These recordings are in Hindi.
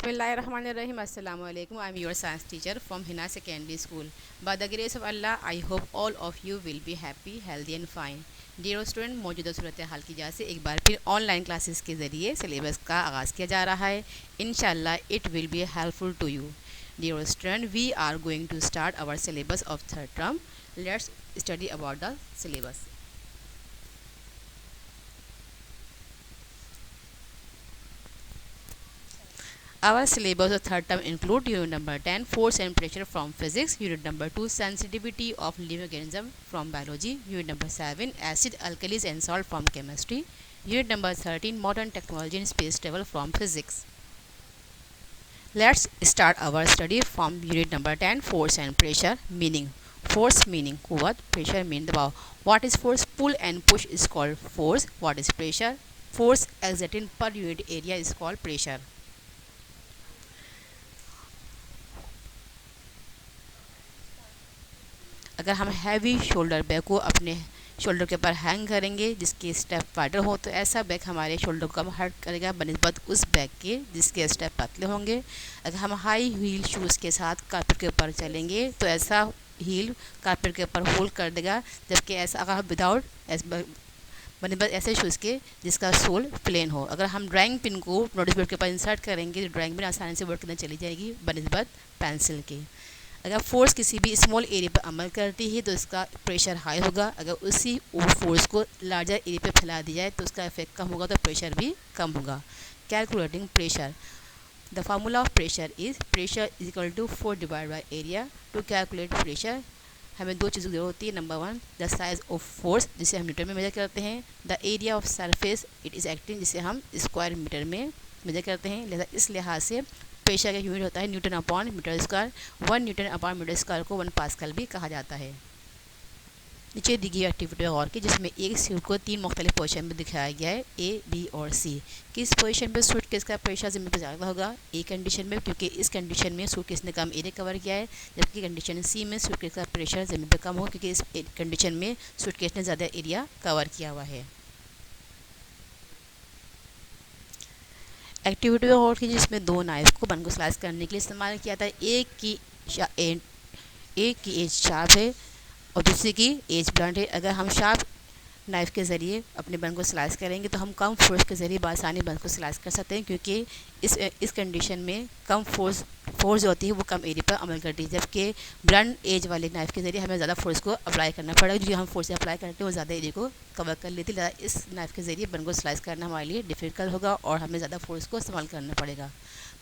Bismillahirrahmanirrahim. Assalamu alaikum. I'm your science teacher from Hina Secondary School. By the grace of Allah, I hope all of you will be happy, healthy and fine. Dear student, मौजूदा सूरत हाल की वजह से एक बार फिर ऑनलाइन क्लासेस के ज़रिए सिलेबस का आगाज़ किया जा रहा है. इंशाल्लाह it will be helpful to you. Dear student, we are going to start our syllabus of third term. Let's study about the syllabus. Our syllabus of third term include unit number 10 force and pressure from physics, unit number 2 sensitivity of living organism from biology, unit number 7 acid, alkalis and salt from chemistry, unit number 13 modern technology and space travel from physics. Let's start our study from unit number 10 force and pressure. Meaning: force meaning quwwat, pressure mean dabav. What is force? Pull and push is called force. What is pressure? Force exerted per unit area is called pressure. अगर हम हैवी शोल्डर बैग को अपने शोल्डर के ऊपर हैंग करेंगे जिसके स्टेप वाइडर हो तो ऐसा बैग हमारे शोल्डर को कम हर्ट करेगा बनिस्बत उस बैग के जिसके स्टेप पतले होंगे. अगर हम हाई हील शूज़ के साथ कारपेट के ऊपर चलेंगे तो ऐसा हील कारपेट के ऊपर होल्ड कर देगा, जबकि ऐसा अगर हम विदाउट बनिस्बत ऐसे शूज़ के जिसका सोल प्लेन हो. अगर हम ड्राइंग पिन को नोटिस बोर्ड के ऊपर इंसर्ट करेंगे तो ड्राइंग पिन आसानी से बोर्ड के अंदर चली जाएगी बनिस्बत पेंसिल के. अगर फोर्स किसी भी स्मॉल एरिया पर अमल करती है तो इसका प्रेशर हाई होगा. अगर उसी फोर्स को लार्जर एरिया पे फैला दिया जाए तो उसका इफेक्ट कम होगा, तो प्रेशर भी कम होगा. Calculating pressure. The formula of pressure is equal to 4 divide by area. To calculate pressure हमें दो चीज़ों की जरूरत होती है. Number 1 the size of force जिसे हम मीटर में मेजर करते हैं. The area of surface it is acting जिसे हम स्क्वायर मीटर में मेजर करते हैं. लिहाजा इस लिहाज से प्रेशर का यूनिट होता है newton upon metre square. 1 newton upon metre square को 1 पास्कल भी कहा जाता है. नीचे दी गई एक्टिविटी और की जिसमें एक सूट को 3 मुख्तलिफ पोजीशन में दिखाया गया है ए, बी और सी. किस पोजीशन पे सूट केस का प्रेशर ज़मीन पर ज़्यादा होगा? ए कंडीशन में, क्योंकि इस कंडीशन में सूट केस ने कम एरिया कवर किया है, जबकि कंडीशन सी में सूट केस का प्रेशर ज़मीन पर कम हो क्योंकि इस कंडीशन में सूट केस ने ज़्यादा एरिया कवर किया हुआ है. एक्टिविटी और की जिसमें दो नाइफ को बन को स्लाइस करने के लिए इस्तेमाल किया था. एक की एज शार्प है और दूसरे की एज ब्लंट है. अगर हम शार्प नाइफ़ के ज़रिए अपने बन को स्लाइस करेंगे तो हम कम फोर्स के ज़रिए बासानी बन को स्लाइस कर सकते हैं, क्योंकि इस कंडीशन में कम फोर्स जो होती है वो कम एरिया पर अमल करती है, जबकि ब्लंट एज वाले नाइफ़ के ज़रिए हमें ज़्यादा फोर्स को अप्लाई करना पड़ेगा. जो हम फोर्स अप्लाई करते हैं वो ज़्यादा एरिया को कवर कर लेती है. इस नाइफ़ के ज़रिए बन को स्लाइस करना हमारे लिए डिफ़िकल्ट होगा और हमें ज़्यादा फोर्स को इस्तेमाल करना पड़ेगा.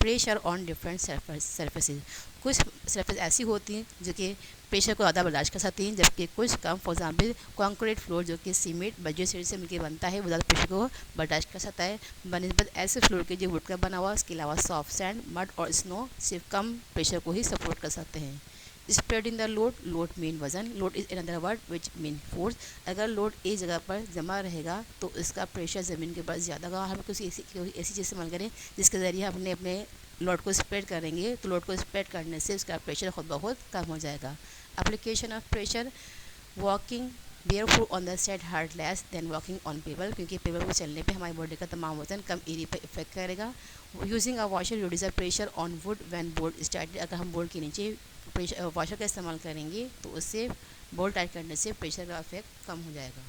Pressure on different surfaces. कुछ सरफेस ऐसी होती हैं जो कि प्रेशर को ज़्यादा बर्दाश्त कर सकती हैं, जबकि कुछ कम. फॉर एग्जाम्पल कंक्रीट फ्लोर जो कि सीमेंट बजरी सीट से मिलकर बनता है वो ज़्यादा प्रेशर को बर्दाश्त कर सकता है बनिस्बत ऐसे फ्लोर के जो वुड का बना हुआ. इसके अलावा सॉफ्ट सैंड, मड और स्नो सिर्फ कम प्रेशर को ही सपोर्ट कर सकते हैं. स्प्रेडिंग द लोड मीन वजन. Load is another word which mean force. अगर लोड एक जगह पर जमा रहेगा तो इसका प्रेशर ज़मीन के ऊपर ज़्यादा होगा. हम कोई ऐसी चीज़ इस्तेमाल करें जिसके ज़रिए हम अपने लोड को स्प्रेड करेंगे तो लोड को स्प्रेड करने से उसका प्रेशर खुद ब खुद कम हो जाएगा. Application of pressure. Walking barefoot on the set hard less than walking on paper, क्योंकि पेपर पर चलने पे हमारी बॉडी का तमाम वजन कम एरिया पर इफेक्ट करेगा. Using a washer reduce the pressure on would when board started. अगर हम बोर्ड के नीचे प्रेशर वॉशर का इस्तेमाल करेंगे तो उससे बोर्ड टाइट करने से प्रेशर का इफेक्ट कम हो जाएगा.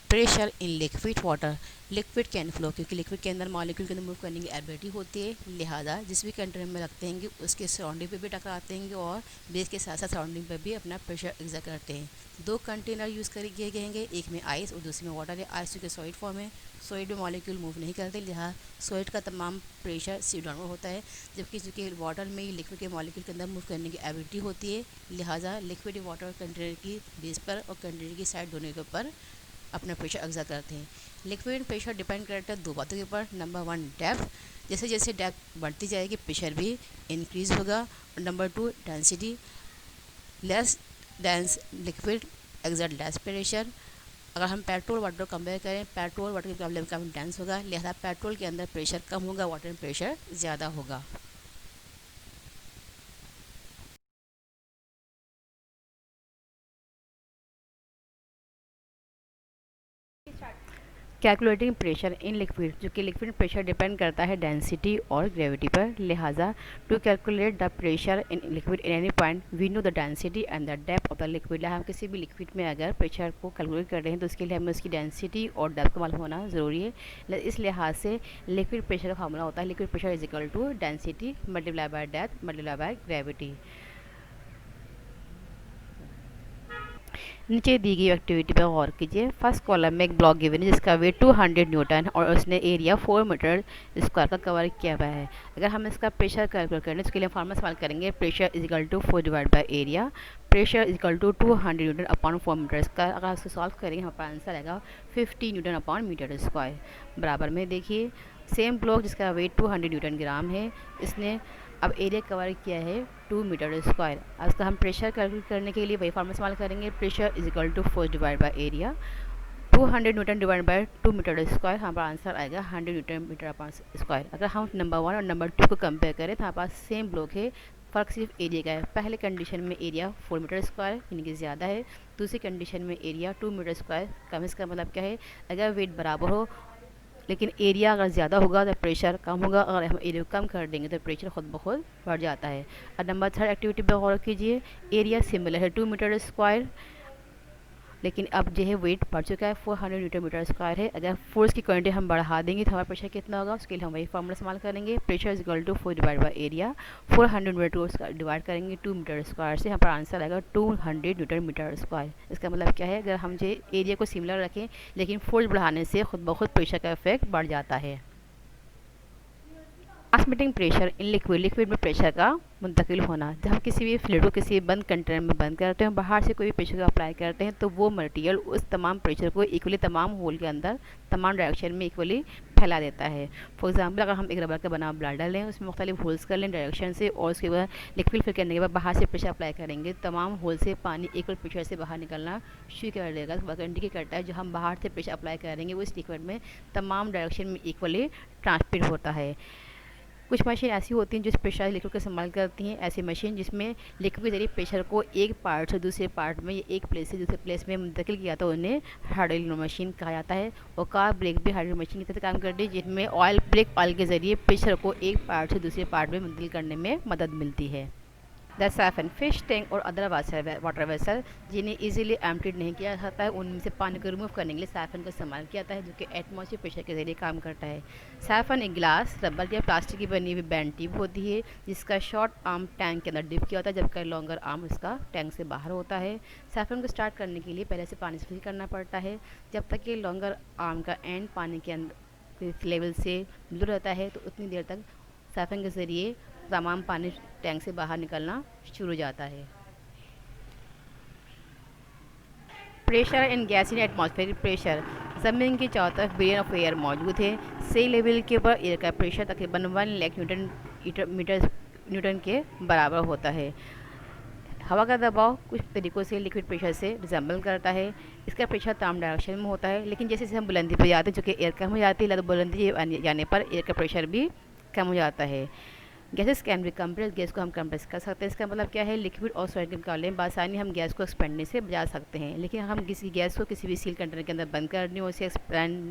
Pressure in liquid water. Liquid can flow, क्योंकि लिक्विड के अंदर मॉलिक्यूल के अंदर मूव करने की एबिलिटी होती है, लिहाजा जिस भी कंटेनर में रखते हैं उसके सराउंडिंग पे भी टकराते हैं और बेस के साथ साथ सराउंडिंग पर भी अपना प्रेशर एग्जर्ट करते हैं. दो कंटेनर यूज़ कर किए गए हैं, एक में आइस और दूसरे में वाटर है. आइस के सॉलिड फॉर्म है, सॉलिड में मॉलिक्यूल मूव नहीं करते, लिहाजा सॉलिड का तमाम प्रेशर सी डाउनवर्ड होता है, जबकि चूँकि वाटर में लिक्विड के मॉलिक्यूल के अंदर मूव करने की एबिलिटी होती है, लिहाजा लिक्विड वाटर कंटेनर की बेस पर और कंटेनर की साइड दोनों के ऊपर अपना प्रेशर एग्जर्ट करते हैं. लिक्विड प्रेशर डिपेंड करता है दो बातों के ऊपर. Number 1 depth. जैसे जैसे डेप्थ बढ़ती जाएगी प्रेशर भी इंक्रीज़ होगा. और number 2 density. Less dense liquid exert less pressure. अगर हम पेट्रोल वाटर कंपेयर करें, पेट्रोल वाटर के मुकाबले कम डेंस होगा, लिहाजा पेट्रोल के अंदर प्रेशर कम होगा, वाटर में प्रेशर ज़्यादा होगा. कैलकुलेटिंग प्रेशर इन लिक्विड, जो कि लिक्विड प्रेशर डिपेंड करता है डेंसिटी और ग्रेविटी पर। लिहाजा to calculate the pressure in liquid in any point we know the density and the depth of the liquid. हम किसी भी लिक्विड में अगर प्रेशर को कैलकुलेट कर रहे हैं तो उसके लिए हमें उसकी डेंसिटी और डेप्थ का मालूम होना ज़रूरी है। इस लिहाज से लिक्विड प्रेशर का फार्मूला होता है liquid pressure is equal to density multiply by depth multiply by gravity. नीचे दी गई एक्टिविटी पर गौर कीजिए। फर्स्ट कॉलम में एक ब्लॉक गिवन है जिसका वेट 200 न्यूटन और उसने एरिया 4 मीटर स्क्वायर का कवर किया हुआ है। अगर हम इसका प्रेशर कैलकुलेट करें उसके लिए फॉर्मूला इस्तेमाल करेंगे pressure is equal to 4 divide by area. Pressure is equal to 200 newton upon 4 metre square. अगर इसको सॉल्व करेंगे हमारा आंसर आएगा 50 न्यूटन अपॉन मीटर स्क्वायर। बराबर में देखिए सेम ब्लॉक जिसका वेट 200 न्यूटन ग्राम है, इसने अब एरिया कवर किया है 2 मीटर स्क्वायर। इसका हम प्रेशर कैलकुलेट करने के लिए वही फॉर्मूला इस्तेमाल करेंगे pressure is equal to 4 divide by area. 200 newton divide by 2 metre square, हमारा आंसर आएगा 100 न्यूटन मीटर अपॉन स्क्वायर। अगर हम नंबर 1 और नंबर 2 को कंपेयर करें तो हमारे पास सेम ब्लॉक है, फ़र्क सिर्फ एरिया का है। पहले कंडीशन में एरिया 4 मीटर स्क्वायर यानी कि ज़्यादा है, दूसरी कंडीशन में एरिया 2 मीटर स्क्वायर कम। इसका मतलब क्या है, अगर वेट बराबर हो लेकिन एरिया अगर ज़्यादा होगा तो प्रेशर कम होगा, अगर हम एरिया कम कर देंगे तो प्रेशर खुद ब खुद बढ़ जाता है। और नंबर 3 एक्टिविटी पर गौर कीजिए। एरिया सिमिलर है 2 मीटर स्क्वायर, लेकिन अब जो है वेट बढ़ चुका है 400 न्यूटन मीटर स्क्वायर है। अगर फोर्स की क्वांटिटी हम बढ़ा देंगे तो हमारा प्रेशर कितना होगा, उसके लिए हम वही फॉर्मूला इस्तेमाल करेंगे pressure is equal to 4 divide by area. 400 metre divide करेंगे 2 मीटर स्क्वायर से, हमारा आंसर आएगा 200 न्यूटन मीटर स्क्वायर। इसका मतलब क्या है, अगर हम जो एरिया को सिमिलर रखें लेकिन फोर्स बढ़ाने से खुद ब खुद प्रेशर का इफेक्ट बढ़ जाता है। Transmitting pressure in liquid, liquid में प्रेशर का मुंतकिल होना। जब हम किसी भी फ्लूइड को किसी बंद कंटेनर में बंद करते हैं, बाहर से कोई भी प्रेशर को अप्लाई करते हैं तो वो मटेरियल उस तमाम प्रेशर को इक्वली तमाम होल के अंदर तमाम डायरेक्शन में इक्वली फैला देता है। फॉर एग्जांपल अगर हम एक रबर का बना ब्लैडर लें, उसमें मुख्तलिफ होल्स कर लें डायरेक्शन से और उसके बाद लिक्विड फिल करने के बाद बाहर से प्रेशर अप्लाई करेंगे, तमाम होल से पानी इक्वल प्रेशर से बाहर निकलना शुरू कर देगा। वह इंडिकेट करता है जो हम बाहर से प्रेशर अप्लाई करेंगे वो इस लिक्विड में तमाम डायरेक्शन में इक्वली ट्रांसमिट होता है। कुछ मशीन ऐसी होती हैं जो प्रेशर लिक्विड का इस्तेमाल करती हैं, ऐसी मशीन जिसमें लिक्विड के जरिए प्रेशर को एक पार्ट से दूसरे पार्ट में या एक प्लेस से दूसरे प्लेस में मुंतकिल किया तो उन्हें हाइड्रोलिक मशीन कहा जाता है। और कार ब्रेक भी हाइड्रोलिक मशीन की तरह काम करती है, जिनमें ऑयल ब्रेक ऑयल के जरिए प्रेशर को एक पार्ट से दूसरे पार्ट में मुंतकिल करने में मदद मिलती है। द साइफन फिश टैंक और अदर वाटर वेसल जिन्हें इजीली एम्प्टीड नहीं किया जाता है, उनमें से पानी को रिमूव करने के लिए साइफन का इस्तेमाल किया जाता है, जो कि एटमॉस्फेयर प्रेशर के जरिए काम करता है। साइफन एक ग्लास, रबर या प्लास्टिक की बनी हुई बैंड ट्यूब होती है जिसका शॉर्ट आर्म टैंक के अंदर डिप किया होता है, जबकि लॉन्गर आर्म इसका टैंक से बाहर होता है। साइफन को स्टार्ट करने के लिए पहले से पानी से फिल करना पड़ता है। जब तक कि लॉन्गर आर्म का एंड पानी के अंदर लेवल से दूर रहता है तो उतनी देर तक साइफन के ज़रिए तमाम पानी टैंक से बाहर निकलना शुरू हो जाता है। Pressure in gas in atmospheric pressure, ज़मीन की चारों तरफ बिलियन ऑफ एयर मौजूद है। सी लेवल के ऊपर एयर का प्रेशर तकरीबन 1 लाख न्यूटन के बराबर होता है। हवा का दबाव कुछ तरीक़ों से लिक्विड प्रेशर से रिजेंबल करता है। इसका प्रेशर तमाम डायरेक्शन में होता है, लेकिन जैसे जैसे हम बुलंदी पर जाते हैं जो कि एयर कम हो जाती है, तो बुलंदी जाने पर एयर का प्रेशर भी कम हो जाता है। Gases can be compress, gas को हम कंप्रेस कर सकते हैं। इसका मतलब क्या है, लिक्विड और सॉलिड के मुकाबले में बासानी हम गैस को एक्सपेंडने से बचा सकते हैं। लेकिन हम किसी गैस को किसी भी सील कंटेनर के अंदर बंद करने और उसे एक्सप्लेन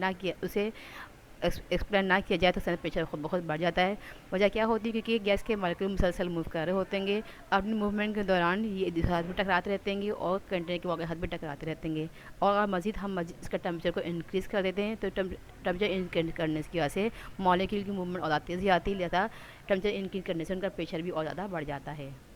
ना किया जाए तो उसका प्रेशर खुद बहुत बढ़ जाता है। वजह क्या होती है, क्योंकि गैस के मॉलिक्यूल मुसलसल मूव कर रहे होते हैं। अपनी मूवमेंट के दौरान ये हाथ में टकराते रहते हैं और कंटेनर के वाक़ई हाथ में टकराते रहते हैं। और अगर मज़ीद हम इसका टेम्परेचर को इंक्रीज़ कर देते हैं तो टेम्परेचर इंक्रीज करने की वजह से मॉलिक्यूल की मूवमेंट और ज़्यादा तेज़ी आती है, लिहाजा टेम्परेचर इंक्रीज करने से उनका प्रेशर भी और ज़्यादा बढ़ जाता है।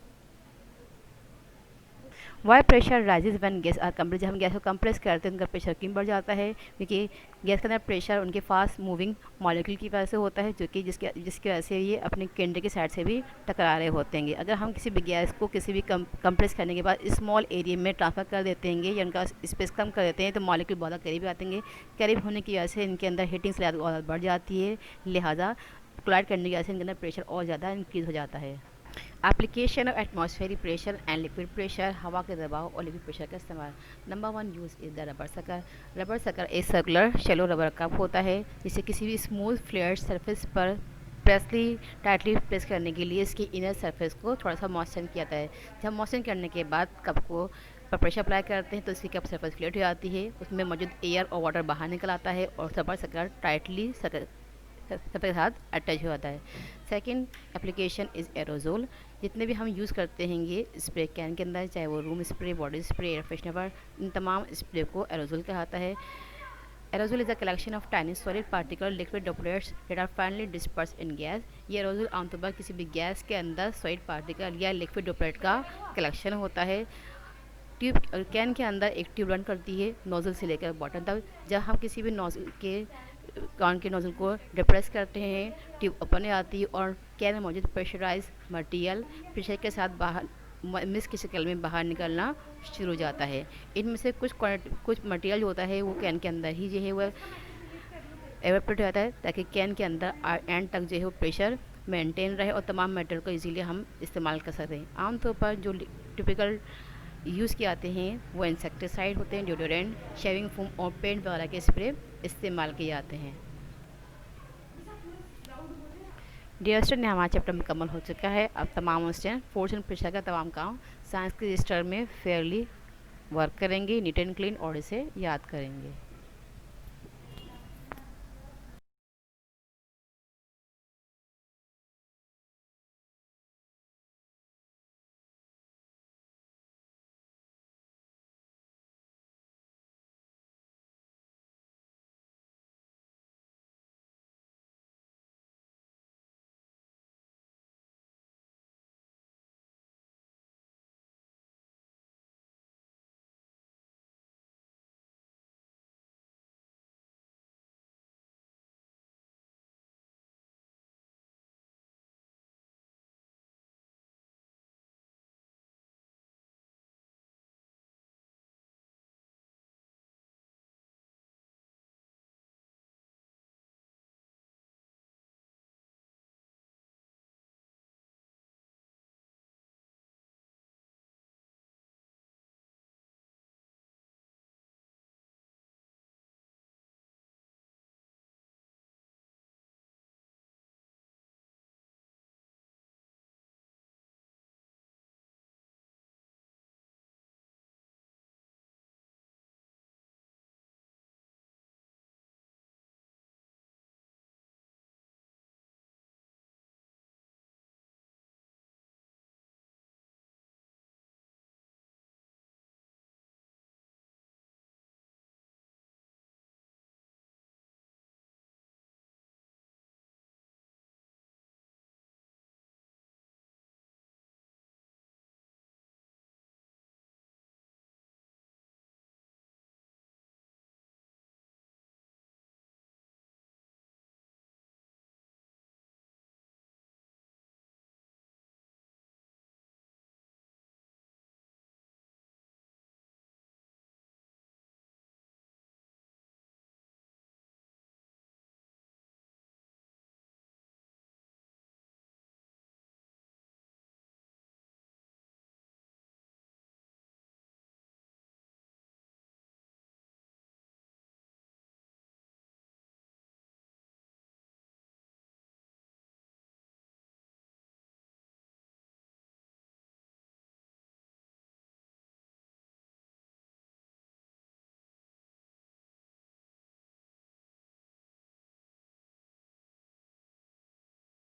Why pressure rises when gas are compress, जब हम गैस को कंप्रेस करते हैं उनका प्रेशर क्यों बढ़ जाता है, क्योंकि गैस के अंदर प्रेशर उनके फास्ट मूविंग मॉलिक्यूल की वजह से होता है, जो कि जिसकी वजह से ये अपने केंद्र की साइड से भी टकरा रहे होते हैं। अगर हम किसी भी गैस को किसी भी कंप्रेस करने के बाद स्मॉल एरिया में ट्रांसफ़र कर देते हैं या उनका स्पेस कम कर देते हैं तो मॉलिक्यूल बहुत करीब आते हैं। करीब होने की वजह से इनके अंदर हीटिंग से और बढ़ जाती है, लिहाजा कोलाइड करने की वजह से इनके अंदर प्रेशर और ज़्यादा इंक्रीज़ हो जाता है। Application of atmospheric pressure and liquid pressure, हवा के दबाव और लिक्विड प्रेशर का इस्तेमाल। Number 1 use is the rubber sucker. Rubber sucker एक सर्कुलर शैलो रबर कप होता है जिसे किसी भी स्मूथ फ्लेयर सरफेस पर प्रेसली टाइटली प्रेस करने के लिए इसकी इनर सरफेस को थोड़ा सा मॉइस्चर किया जाता है। जब मॉइस्चर करने के बाद कप को पर प्रेशर अप्लाई करते हैं तो इसकी कप सरफेस फ्लैट हो जाती है, उसमें मौजूद एयर और वाटर बाहर निकल आता है और सरफेस टाइटली सरफेस के साथ अटैच हो जाता है। Second application is aerosol. जितने भी हम यूज़ करते हैं ये स्प्रे कैन के अंदर, चाहे वो room spray, body spray, air freshener, इन तमाम स्प्रे को एरोजोल कहता है। Aerosol is a collection of tiny solid particle liquid droplets that are finally dispersed in gas। ये एरोजोल आमतौर पर किसी भी गैस के अंदर सॉलिड पार्टिकल या लिक्विड ड्रॉपलेट का कलेक्शन होता है। ट्यूब कैन के अंदर एक ट्यूब रन करती है नोज़ल से लेकर बॉटम तक। जब हम किसी भी नोज़ल के कैन के नोज़ल को डिप्रेस करते हैं, ट्यूब ओपन हो जाती है और कैन में मौजूद प्रेशराइज मटेरियल प्रेशर के साथ बाहर मिस की शक्ल में बाहर निकलना शुरू हो जाता है। इनमें से कुछ मटेरियल जो होता है वो कैन के अंदर ही जो है वह एवेपोरेट हो जाता है, ताकि कैन के अंदर एंड तक जो है वो प्रेशर मेंटेन रहे और तमाम मटेरियल को इजीली हम इस्तेमाल कर सकते हैं। आमतौर पर जो टिपिकल यूज़ किए जाते हैं वो इंसेक्टिसाइड होते हैं, डिओडोरेंट, शेविंग फोम और पेंट वगैरह के स्प्रे इस्तेमाल किए जाते हैं। डियर स्टूडेंट, हमारा चैप्टर मुकम्मल हो चुका है। अब तमाम स्टूडेंट फोर्थ एंड प्रेशर का तमाम काम साइंस के रजिस्टर में फेयरली वर्क करेंगे, नीट एंड क्लीन और इसे याद करेंगे।